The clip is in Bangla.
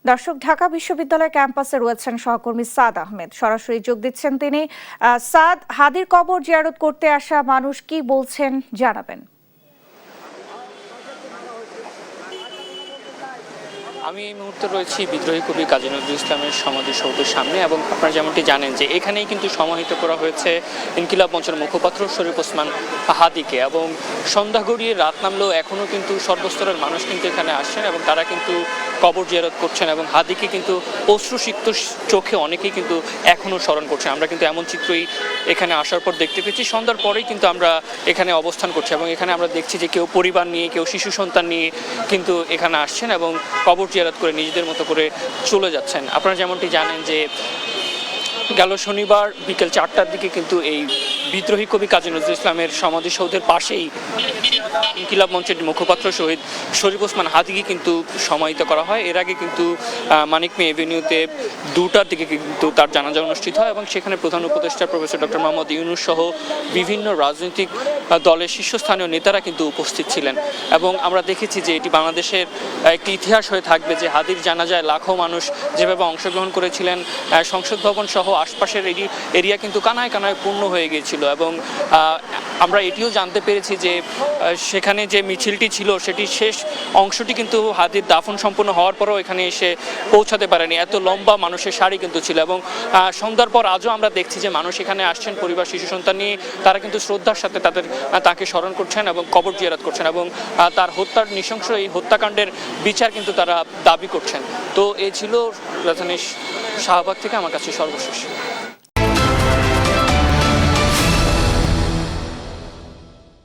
দর্শক, ঢাকা বিশ্ববিদ্যালয় ক্যাম্পাসে রয়েছেন সহকর্মী সাদ আহমেদ, সরাসরি যোগ দিচ্ছেন তিনি। সাদ, হাদির কবর জিয়ারত করতে আসা মানুষ কি বলছেন জানাবেন। আমি এই মুহূর্তে রয়েছি বিদ্রোহী কবি কাজী নজরুল ইসলামের সমাধিসৌধের সামনে, এবং আপনারা যেমনটি জানেন যে এখানেই কিন্তু সমাহিত করা হয়েছে ইনকিলাব মঞ্চের মুখপাত্র শরীফ ওসমান হাদিকে। এবং সন্ধ্যা গড়িয়ে রাত নামলেও এখনও কিন্তু সর্বস্তরের মানুষ কিন্তু এখানে আসছেন এবং তারা কিন্তু কবর জিয়ারত করছেন এবং হাদিকে কিন্তু অশ্রুসিক্ত চোখে অনেকেই কিন্তু এখনও স্মরণ করছেন। আমরা কিন্তু এমন চিত্রই এখানে আসার পর দেখতে পেয়েছি। সন্ধ্যার পরেই কিন্তু আমরা এখানে অবস্থান করছি এবং এখানে আমরা দেখছি যে কেউ পরিবার নিয়ে, কেউ শিশু সন্তান নিয়ে কিন্তু এখানে আসছেন এবং কবর জিয়ারত করে নিজেদের মতো করে চলে যাচ্ছেন। আপনারা যেমনটি জানেন যে গেল শনিবার বিকেল 4টার দিকে কিন্তু এই বিদ্রোহী কবি কাজী নজরুল ইসলামের সমাধিসৌধের পাশেই ইনকিলাব মঞ্চের মুখপাত্র শহীদ শরীফ ওসমান হাদিকে কিন্তু সমাহিত করা হয়। এর আগে কিন্তু মানিক মে এভিনিউতে 2টার দিকে কিন্তু তার জানাজা অনুষ্ঠিত হয় এবং সেখানে প্রধান উপদেষ্টা প্রফেসর ডক্টর মোহাম্মদ ইউনূস সহ বিভিন্ন রাজনৈতিক দলের শীর্ষস্থানীয় নেতারা কিন্তু উপস্থিত ছিলেন। এবং আমরা দেখেছি যে এটি বাংলাদেশের একটি ইতিহাস হয়ে থাকবে যে হাদির জানাজায় লাখো মানুষ যেভাবে অংশগ্রহণ করেছিলেন। সংসদ ভবন সহ আশপাশের এরিয়া কিন্তু কানায় কানায় পূর্ণ হয়ে গিয়েছিল। এবং আমরা এটিও জানতে পেরেছি যে সেখানে যে মিছিলটি ছিল সেটি শেষ অংশটি কিন্তু হাদির দাফন সম্পন্ন হওয়ার পরেও এখানে এসে পৌঁছাতে পারেনি, এত লম্বা মানুষের সারি কিন্তু ছিল। এবং সন্ধ্যার পর আজও আমরা দেখছি যে মানুষ এখানে আসছেন পরিবার, শিশু সন্তান নিয়ে। তারা কিন্তু শ্রদ্ধার সাথে তাকে স্মরণ করছেন এবং কবর জিয়ারত করছেন এবং তার হত্যার নৃশংস এই হত্যাকাণ্ডের বিচার কিন্তু তারা দাবি করছেন। তো এই ছিল রাজধানীর শাহবাগ থেকে আমার কাছে সর্বশেষ।